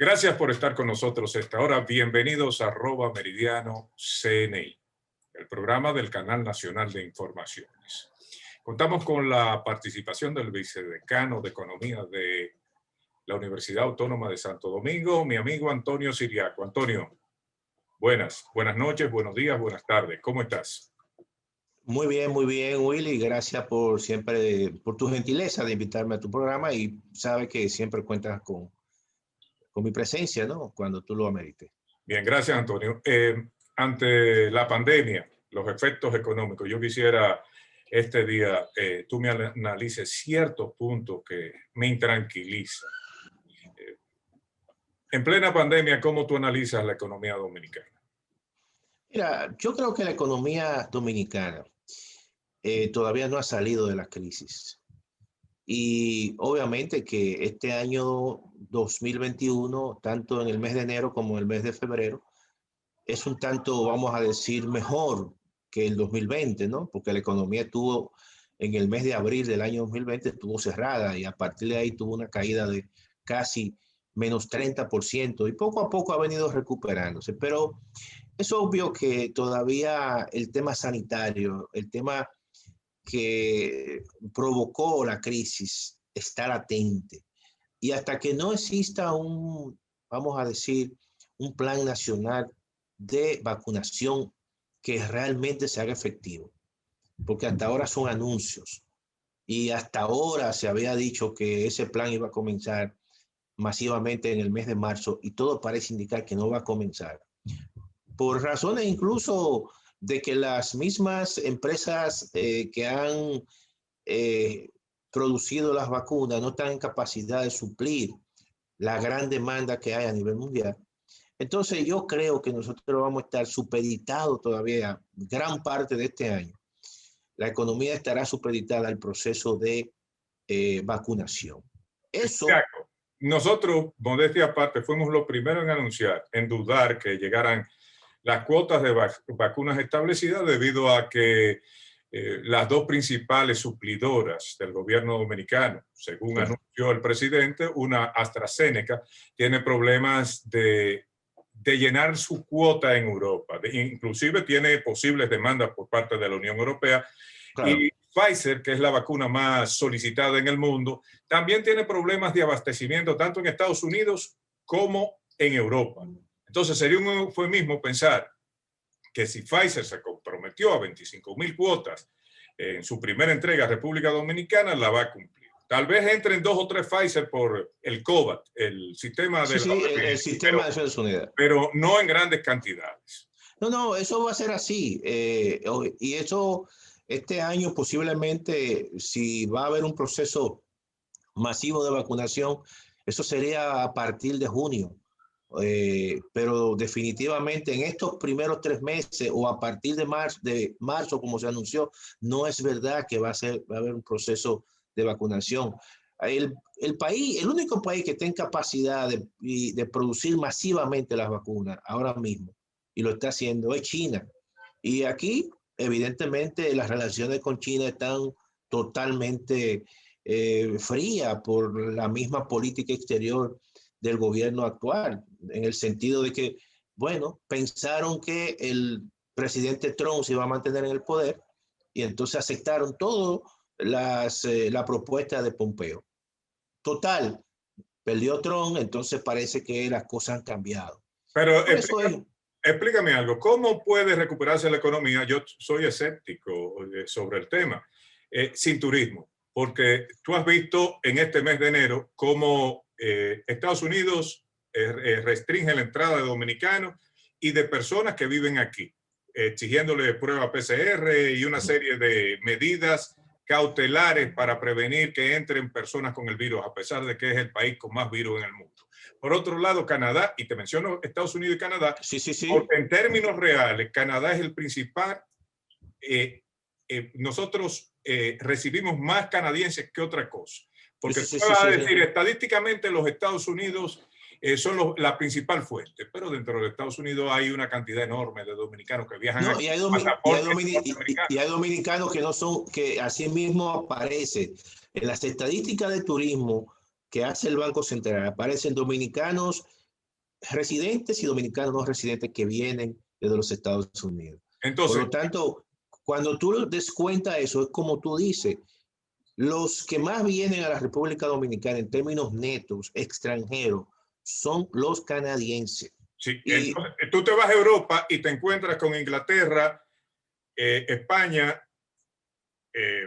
Gracias por estar con nosotros esta hora. Bienvenidos a @Meridiano CNI, el programa del Canal Nacional de Informaciones. Contamos con la participación del vicedecano de Economía de la Universidad Autónoma de Santo Domingo, mi amigo Antonio Siriaco. Antonio, buenas noches, buenos días, buenas tardes. ¿Cómo estás? Muy bien, Willy. Gracias por por tu gentileza de invitarme a tu programa y sabe que siempre cuentas con mi presencia, ¿no? Cuando tú lo amerites. Bien, gracias, Antonio. Ante la pandemia, los efectos económicos, yo quisiera este día tú me analices ciertos puntos que me intranquilizan. En plena pandemia, ¿cómo tú analizas la economía dominicana? Mira, yo creo que la economía dominicana todavía no ha salido de la crisis. Y obviamente que este año 2021, tanto en el mes de enero como en el mes de febrero, es un tanto, vamos a decir, mejor que el 2020, ¿no? Porque la economía tuvo, en el mes de abril del año 2020, estuvo cerrada y a partir de ahí tuvo una caída de casi menos 30% y poco a poco ha venido recuperándose. Pero es obvio que todavía el tema sanitario, el tema que provocó la crisis está latente. Y hasta que no exista vamos a decir, un plan nacional de vacunación que realmente se haga efectivo, porque hasta ahora son anuncios y hasta ahora se había dicho que ese plan iba a comenzar masivamente en el mes de marzo y todo parece indicar que no va a comenzar. Por razones incluso de que las mismas empresas que han producido las vacunas no están en capacidad de suplir la gran demanda que hay a nivel mundial. Entonces yo creo que nosotros vamos a estar supeditados todavía gran parte de este año. La economía estará supeditada al proceso de vacunación. Eso. Exacto. Nosotros, modestia aparte, fuimos los primeros en anunciar, en dudar que llegaran las cuotas de vacunas establecidas debido a que las dos principales suplidoras del gobierno dominicano, según anunció el presidente, una AstraZeneca, tiene problemas de llenar su cuota en Europa. Inclusive tiene posibles demandas por parte de la Unión Europea. Claro. Y Pfizer, que es la vacuna más solicitada en el mundo, también tiene problemas de abastecimiento tanto en Estados Unidos como en Europa. Entonces sería un eufemismo pensar que si Pfizer se comprometió a 25,000 cuotas en su primera entrega a República Dominicana, la va a cumplir. Tal vez entren 2 o 3 Pfizer por el COVAX, el sistema de el sistema de Naciones Unidas. Pero no en grandes cantidades. No, eso va a ser así. Y eso, este año posiblemente, si va a haber un proceso masivo de vacunación, eso sería a partir de junio. Pero definitivamente en estos primeros 3 meses o a partir de marzo, como se anunció, no es verdad que va a haber un proceso de vacunación. El único país que tenga capacidad de producir masivamente las vacunas ahora mismo, y lo está haciendo, es China. Y aquí, evidentemente, las relaciones con China están totalmente frías por la misma política exterior del gobierno actual, en el sentido de que, bueno, pensaron que el presidente Trump se iba a mantener en el poder y entonces aceptaron todo la propuesta de Pompeo. Total, perdió Trump, entonces parece que las cosas han cambiado. Pero explícame algo, ¿cómo puede recuperarse la economía? Yo soy escéptico sobre el tema, sin turismo, porque tú has visto en este mes de enero cómo Estados Unidos restringe la entrada de dominicanos y de personas que viven aquí, exigiéndole prueba PCR y una serie de medidas cautelares para prevenir que entren personas con el virus, a pesar de que es el país con más virus en el mundo. Por otro lado, Canadá, y te menciono Estados Unidos y Canadá, sí. Porque en términos reales, Canadá es el principal. Nosotros recibimos más canadienses que otra cosa. Porque tú vas a decir, estadísticamente los Estados Unidos son la principal fuente, pero dentro de Estados Unidos hay una cantidad enorme de dominicanos que viajan aquí. Y hay dominicanos que no son, que así mismo aparecen en las estadísticas de turismo que hace el Banco Central. Aparecen dominicanos residentes y dominicanos no residentes que vienen desde los Estados Unidos. Por Entonces, lo tanto, cuando tú descuentas eso, es como tú dices, los que más vienen a la República Dominicana en términos netos, extranjeros, son los canadienses. sí, Y entonces tú te vas a Europa y te encuentras con Inglaterra, España,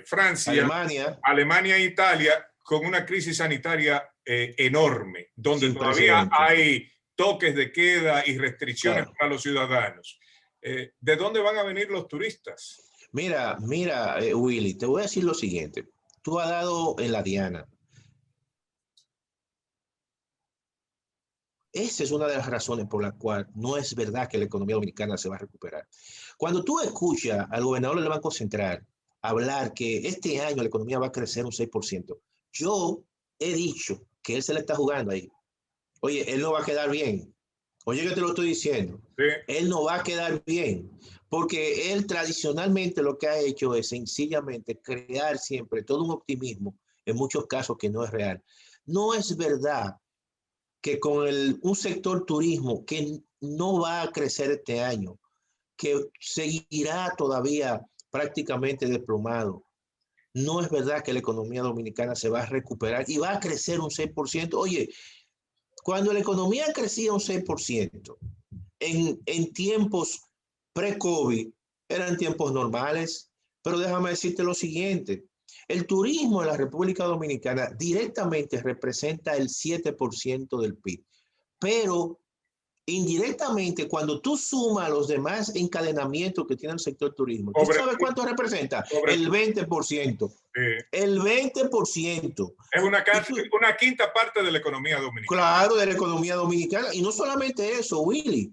Francia, Alemania, Alemania e Italia con una crisis sanitaria enorme, donde sin todavía precedentes. hay toques de queda y restricciones Claro. para los ciudadanos. ¿De dónde van a venir los turistas? Mira, Willy, te voy a decir lo siguiente. Tú has dado en la diana. Esa es una de las razones por la cual no es verdad que la economía dominicana se va a recuperar. Cuando tú escuchas al gobernador del Banco Central hablar que este año la economía va a crecer un 6%, yo he dicho que él se le está jugando ahí. Oye, él no va a quedar bien. Oye, que te lo estoy diciendo. Sí. Él no va a quedar bien, porque él tradicionalmente lo que ha hecho es sencillamente crear siempre todo un optimismo, en muchos casos que no es real. No es verdad que con un sector turismo que no va a crecer este año, que seguirá todavía prácticamente desplomado. No es verdad que la economía dominicana se va a recuperar y va a crecer un 6%. Oye, cuando la economía crecía un 6% en tiempos pre-COVID, eran tiempos normales, pero déjame decirte lo siguiente, el turismo en la República Dominicana directamente representa el 7% del PIB, pero indirectamente, cuando tú sumas los demás encadenamientos que tiene el sector turismo, ¿tú Sobre, sabes cuánto representa? sobre El 20%. eh, El 20%. es Y tú, una quinta parte de la economía dominicana. claro, de la economía dominicana. Y no solamente eso, Willy.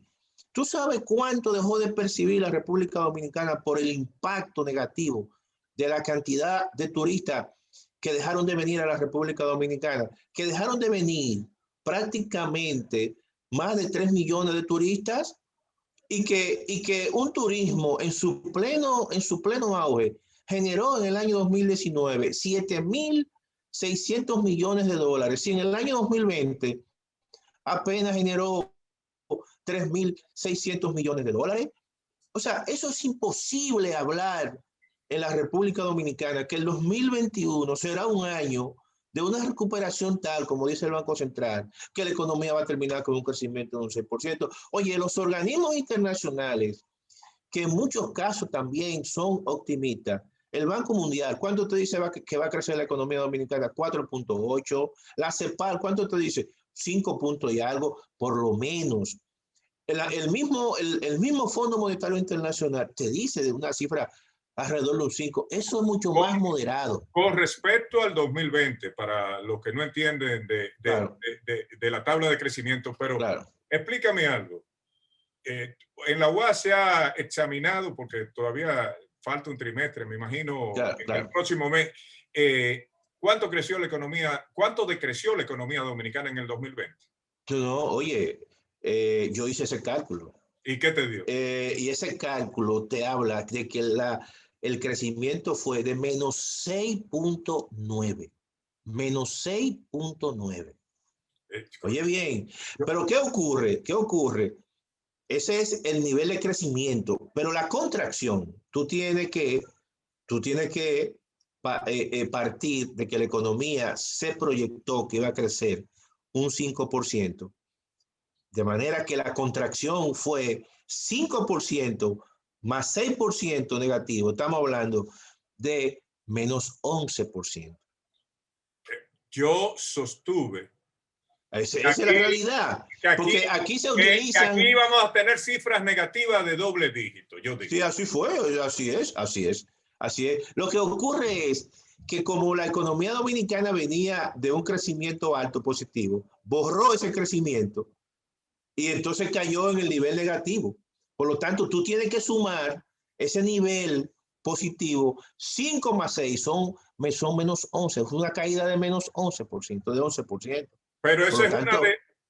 ¿Tú sabes cuánto dejó de percibir la República Dominicana por el impacto negativo de la cantidad de turistas que dejaron de venir a la República Dominicana? Que dejaron de venir prácticamente más de 3 millones de turistas y que un turismo en su pleno auge generó en el año 2019 7.600 millones de dólares. Y en el año 2020 apenas generó 3.600 millones de dólares. O sea, eso es imposible hablar en la República Dominicana, que el 2021 será un año de una recuperación tal, como dice el Banco Central, que la economía va a terminar con un crecimiento de un 6%. Oye, los organismos internacionales, que en muchos casos también son optimistas, el Banco Mundial, ¿cuánto te dice que va a crecer la economía dominicana? 4.8. La CEPAL, ¿cuánto te dice? 5 puntos y algo, por lo menos. El mismo Fondo Monetario Internacional te dice de una cifra alrededor de un 5. Eso es mucho Con, más moderado. con respecto al 2020, para los que no entienden Claro, de la tabla de crecimiento, pero claro. explícame algo. En la UAS se ha examinado, porque todavía falta un trimestre, me imagino, Claro, en el claro. próximo mes, ¿cuánto creció la economía, cuánto decreció la economía dominicana en el 2020? No, oye, yo hice ese cálculo. ¿Y qué te dio? Y ese cálculo te habla de que el crecimiento fue de -6.9. -6.9. Eh, Oye bien, pero ¿qué ocurre? ¿Qué ocurre? Ese es el nivel de crecimiento, pero la contracción, tú tienes que partir de que la economía se proyectó que iba a crecer un 5%, de manera que la contracción fue 5% más 6% negativo. Estamos hablando de -11%. Yo sostuve Esa es la aquí, realidad, que aquí, porque aquí se que aquí utilizan. vamos a tener cifras negativas de doble dígito, yo digo. Sí, así fue, así es, así es, así es. Lo que ocurre es que como la economía dominicana venía de un crecimiento alto positivo, borró ese crecimiento y entonces cayó en el nivel negativo. Por lo tanto, tú tienes que sumar ese nivel positivo. 5 más 6 son -11, fue una caída de -11%, de 11%. Pero Por eso lo es una tanto,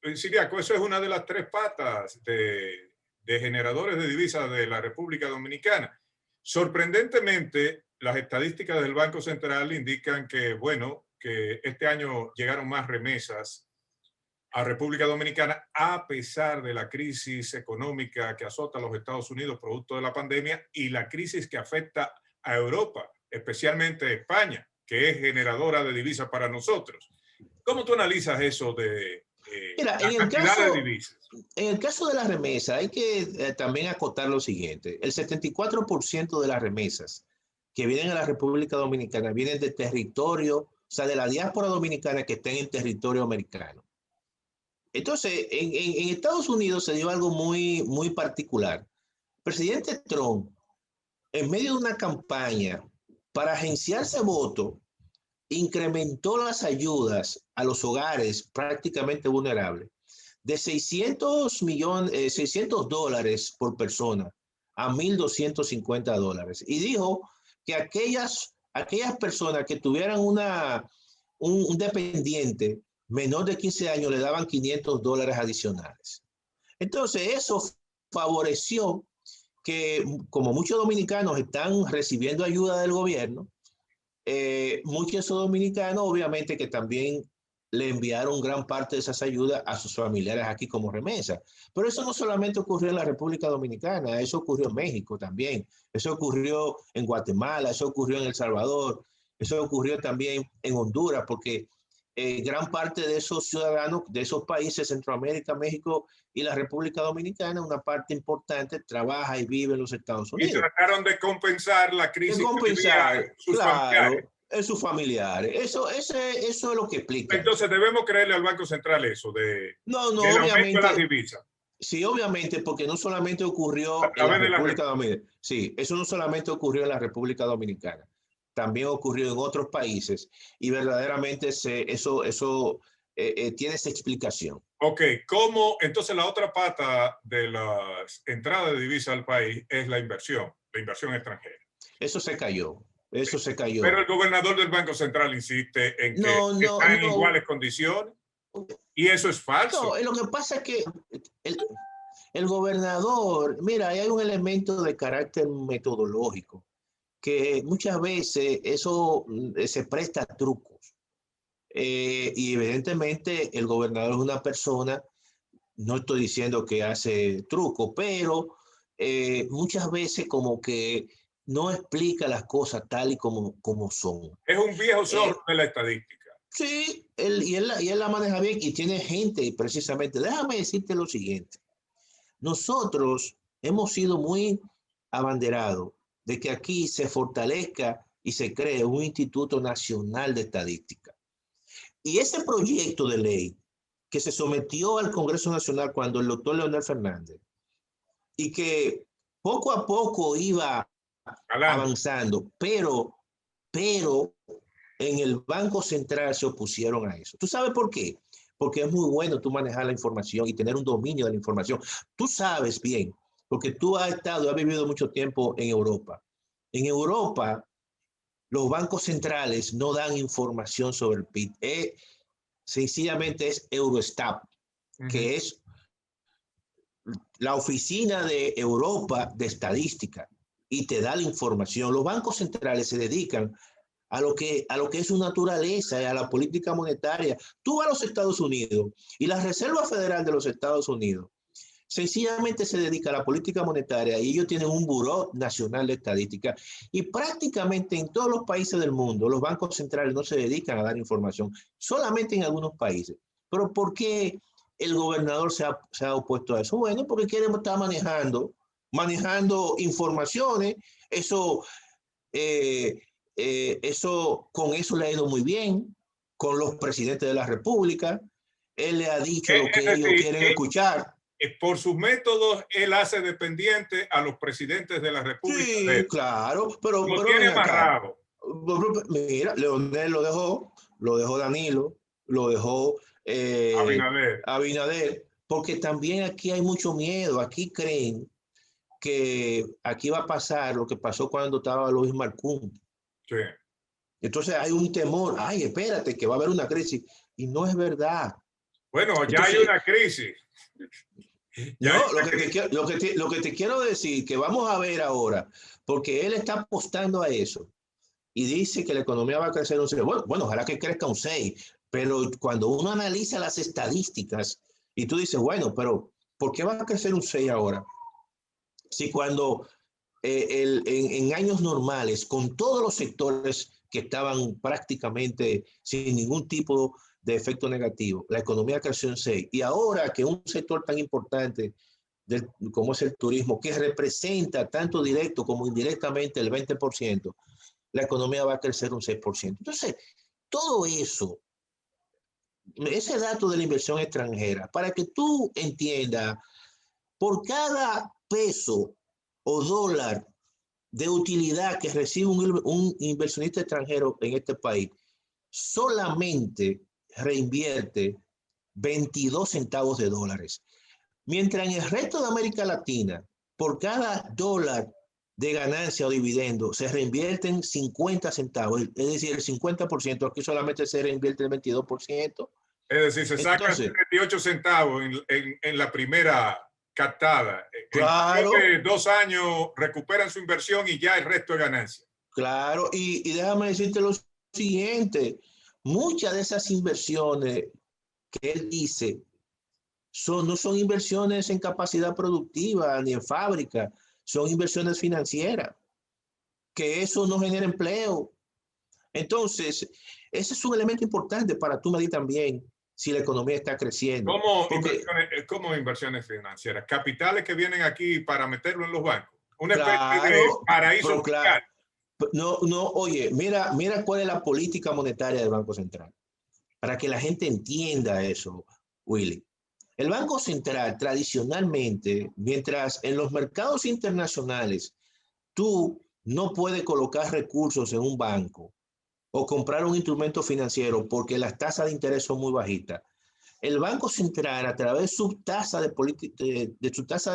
de, Siriaco, eso es una de las tres patas de generadores de divisas de la República Dominicana. Sorprendentemente, las estadísticas del Banco Central indican que, bueno, que este año llegaron más remesas a República Dominicana a pesar de la crisis económica que azota a los Estados Unidos producto de la pandemia y la crisis que afecta a Europa, especialmente España, que es generadora de divisas para nosotros. ¿Cómo tú analizas eso de Mira, la cantidad de divisas? En el caso de las remesas, hay que también acotar lo siguiente. El 74% de las remesas que vienen a la República Dominicana vienen de territorio, o sea, de la diáspora dominicana que estén en territorio americano. Entonces, en Estados Unidos se dio algo muy particular. El presidente Trump, en medio de una campaña para agenciarse votos, incrementó las ayudas a los hogares prácticamente vulnerables de $600 por persona a $1,250. Y dijo que aquellas personas que tuvieran un dependiente menor de 15 años le daban $500 adicionales. Entonces, eso favoreció que, como muchos dominicanos están recibiendo ayuda del gobierno, muchos de esos dominicanos, obviamente, que también le enviaron gran parte de esas ayudas a sus familiares aquí como remesa. Pero eso no solamente ocurrió en la República Dominicana, eso ocurrió en México también, eso ocurrió en Guatemala, eso ocurrió en El Salvador, eso ocurrió también en Honduras, porque gran parte de esos ciudadanos de esos países, Centroamérica, México y la República Dominicana, una parte importante trabaja y vive en los Estados Unidos. Y trataron de compensar la crisis que vivían sus familiares. En sus familiares. Eso es lo que explica. Entonces debemos creerle al Banco Central eso del aumento de las divisas. Sí, obviamente, porque no solamente ocurrió en la República Dominicana. Sí, eso no solamente ocurrió en la República Dominicana, también ocurrió en otros países y verdaderamente eso tiene esa explicación. Ok, ¿cómo? Entonces la otra pata de las entradas de divisas al país es la inversión extranjera. Eso se cayó. Eso se cayó. Pero el gobernador del Banco Central insiste en que están en iguales condiciones. Y eso es falso. No, lo que pasa es que el gobernador, mira, hay un elemento de carácter metodológico que muchas veces eso se presta a trucos. Y evidentemente el gobernador es una persona, no estoy diciendo que hace trucos, pero muchas veces como que no explica las cosas tal y como son. Es un viejo zorro de la estadística. Sí, él la maneja bien y tiene gente precisamente. Déjame decirte lo siguiente. Nosotros hemos sido muy abanderados de que aquí se fortalezca y se cree un Instituto Nacional de Estadística. Y ese proyecto de ley que se sometió al Congreso Nacional cuando el doctor Leonel Fernández y que poco a poco iba avanzando, pero en el Banco Central se opusieron a eso. ¿Tú sabes por qué? Porque es muy bueno tú manejar la información y tener un dominio de la información. Tú sabes bien, porque tú has vivido mucho tiempo en Europa. En Europa, los bancos centrales no dan información sobre el PIB. Sencillamente es Eurostat, que es la oficina de Europa de estadística, y te da la información. Los bancos centrales se dedican a lo que es su naturaleza y a la política monetaria. Tú vas a los Estados Unidos y la Reserva Federal de los Estados Unidos sencillamente se dedica a la política monetaria y ellos tienen un Buró Nacional de Estadística y prácticamente en todos los países del mundo los bancos centrales no se dedican a dar información, solamente en algunos países. Pero ¿por qué el gobernador se ha opuesto a eso? Bueno, porque quiere estar manejando informaciones. Con eso le ha ido muy bien con los presidentes de la República. Él le ha dicho lo que ellos quieren escuchar. Por sus métodos, él hace dependiente a los presidentes de la República. Sí, claro, pero tiene amarrado. Mira, Leonel lo dejó Danilo, lo dejó Abinader, porque también aquí hay mucho miedo. Aquí creen que aquí va a pasar lo que pasó cuando estaba Luis Marcún. Sí. Entonces hay un temor, ay, espérate, que va a haber una crisis. Y no es verdad. Bueno, ya hay una crisis. Lo que te quiero decir, que vamos a ver ahora, porque él está apostando a eso y dice que la economía va a crecer un 6. Bueno, ojalá que crezca un 6, Pero cuando uno analiza las estadísticas y tú dices, bueno, pero ¿por qué va a crecer un 6 ahora? Si cuando en años normales, con todos los sectores que estaban prácticamente sin ningún tipo de efecto negativo, la economía creció en 6. Y ahora que un sector tan importante como es el turismo, que representa tanto directo como indirectamente el 20%, la economía va a crecer un 6%. Entonces, todo eso, ese dato de la inversión extranjera, para que tú entiendas, por cada peso o dólar de utilidad que recibe un inversionista extranjero en este país, solamente reinvierte 22 centavos de dólares. Mientras en el resto de América Latina, por cada dólar de ganancia o dividendo, se reinvierten 50 centavos, es decir, el 50%, aquí solamente se reinvierte el 22%. Es decir, se sacan Entonces, 78 centavos en la primera captada. En claro, de 2 años recuperan su inversión y ya el resto es ganancia. claro, y déjame decirte lo siguiente, muchas de esas inversiones que él dice no son inversiones en capacidad productiva ni en fábrica, son inversiones financieras, que eso no genera empleo. Entonces, ese es un elemento importante para tú medir también si la economía está creciendo. Porque, ¿Cómo inversiones financieras? Capitales que vienen aquí para meterlo en los bancos. Una especie de claro, paraíso pero claro, fiscal. no, no, oye, mira cuál es la política monetaria del Banco Central, para que la gente entienda eso, Willy. El Banco Central tradicionalmente, mientras en los mercados internacionales tú no puedes colocar recursos en un banco o comprar un instrumento financiero porque las tasas de interés son muy bajitas, el Banco Central, a través de su tasa de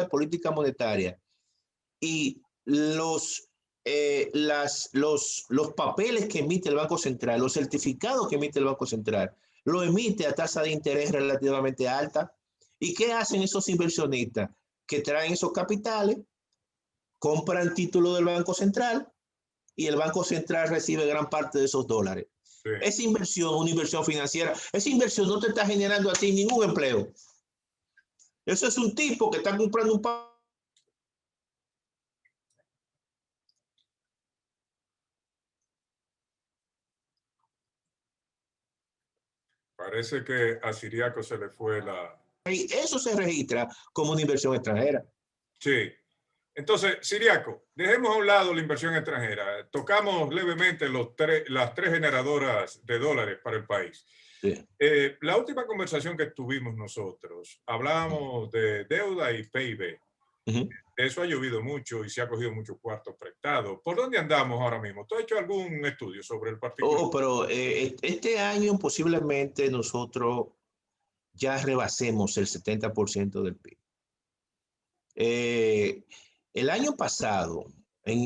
política monetaria y los papeles que emite el Banco Central, los certificados que emite el Banco Central, lo emite a tasa de interés relativamente alta. ¿Y qué hacen esos inversionistas que traen esos capitales? Compran títulos del Banco Central y el Banco Central recibe gran parte de esos dólares. Sí. Esa inversión, una inversión financiera, esa inversión no te está generando a ti ningún empleo. Eso es un tipo que está comprando un Parece que a Siriaco se le fue la... y eso se registra como una inversión extranjera. Sí. Entonces, Siriaco, dejemos a un lado la inversión extranjera. Tocamos levemente las tres generadoras de dólares para el país. Sí. La última conversación que tuvimos nosotros, hablábamos de deuda y PIB. Eso ha llovido mucho y se ha cogido muchos cuartos prestados. ¿Por dónde andamos ahora mismo? ¿Tú has hecho algún estudio sobre el particular? Pero este año posiblemente nosotros ya rebasemos el 70% del PIB. El año pasado,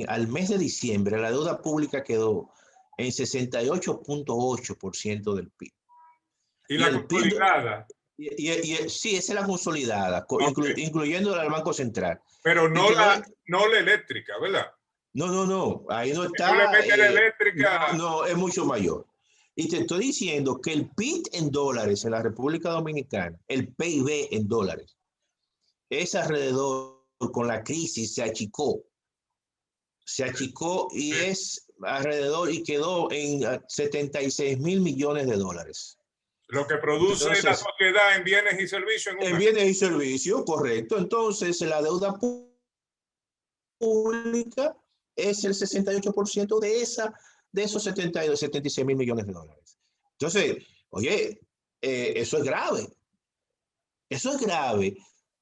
al mes de diciembre, la deuda pública quedó en 68.8% del PIB. ¿Y la consolidada? Sí, esa es la consolidada, Okay. incluyendo al Banco Central. Pero no la eléctrica, ¿verdad? No, ahí no está. No le mete la eléctrica. No, es mucho mayor. Y te estoy diciendo que el PIB en dólares en la República Dominicana, el PIB en dólares, es alrededor, con la crisis se achicó y es alrededor y quedó en 76.000 millones de dólares. Lo que produce entonces, la sociedad en bienes y servicios. En bienes y servicios, correcto. Entonces, la deuda pública es el 68% de esos 76 mil millones de dólares. Entonces, oye, eso es grave. Eso es grave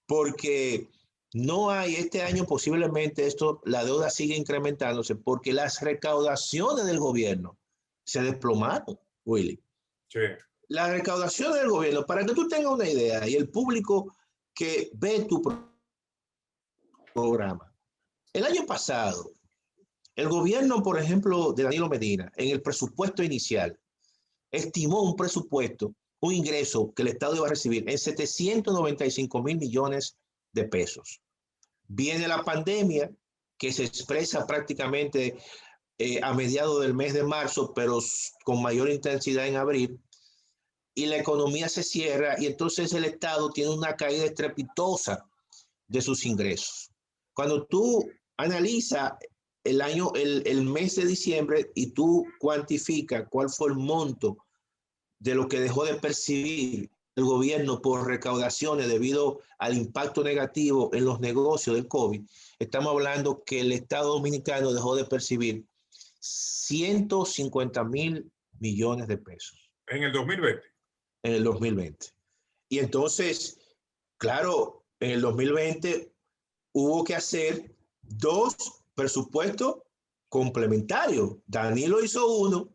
porque no hay este año posiblemente la deuda sigue incrementándose porque las recaudaciones del gobierno se desplomaron, Willy. Sí. Las recaudaciones del gobierno, para que tú tengas una idea, y el público que ve tu programa. El año pasado, el gobierno, por ejemplo, de Danilo Medina, en el presupuesto inicial, estimó un ingreso que el Estado iba a recibir en 795.000 millones de pesos. Viene la pandemia, que se expresa prácticamente a mediados del mes de marzo, pero con mayor intensidad en abril. y la economía se cierra y entonces el Estado tiene una caída estrepitosa de sus ingresos. Cuando tú analizas el mes de diciembre y tú cuantificas cuál fue el monto de lo que dejó de percibir el gobierno por recaudaciones debido al impacto negativo en los negocios del COVID, estamos hablando que el Estado Dominicano dejó de percibir 150.000 millones de pesos. En el 2020. En el 2020. Y entonces, claro, en el 2020 hubo que hacer 2 presupuestos complementarios. Danilo hizo uno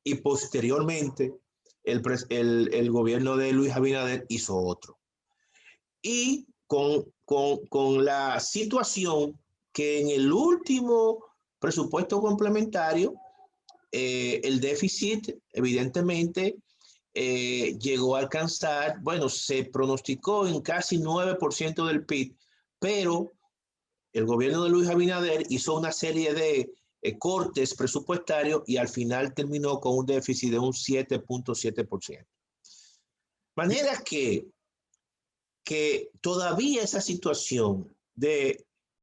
y posteriormente el gobierno de Luis Abinader hizo otro. Y con la situación que en el último presupuesto complementario, el déficit evidentemente llegó a alcanzar, bueno, se pronosticó en casi 9% del PIB, pero el gobierno de Luis Abinader hizo una serie de cortes presupuestarios y al final terminó con un déficit de un 7.7%. Manera que todavía esa situación de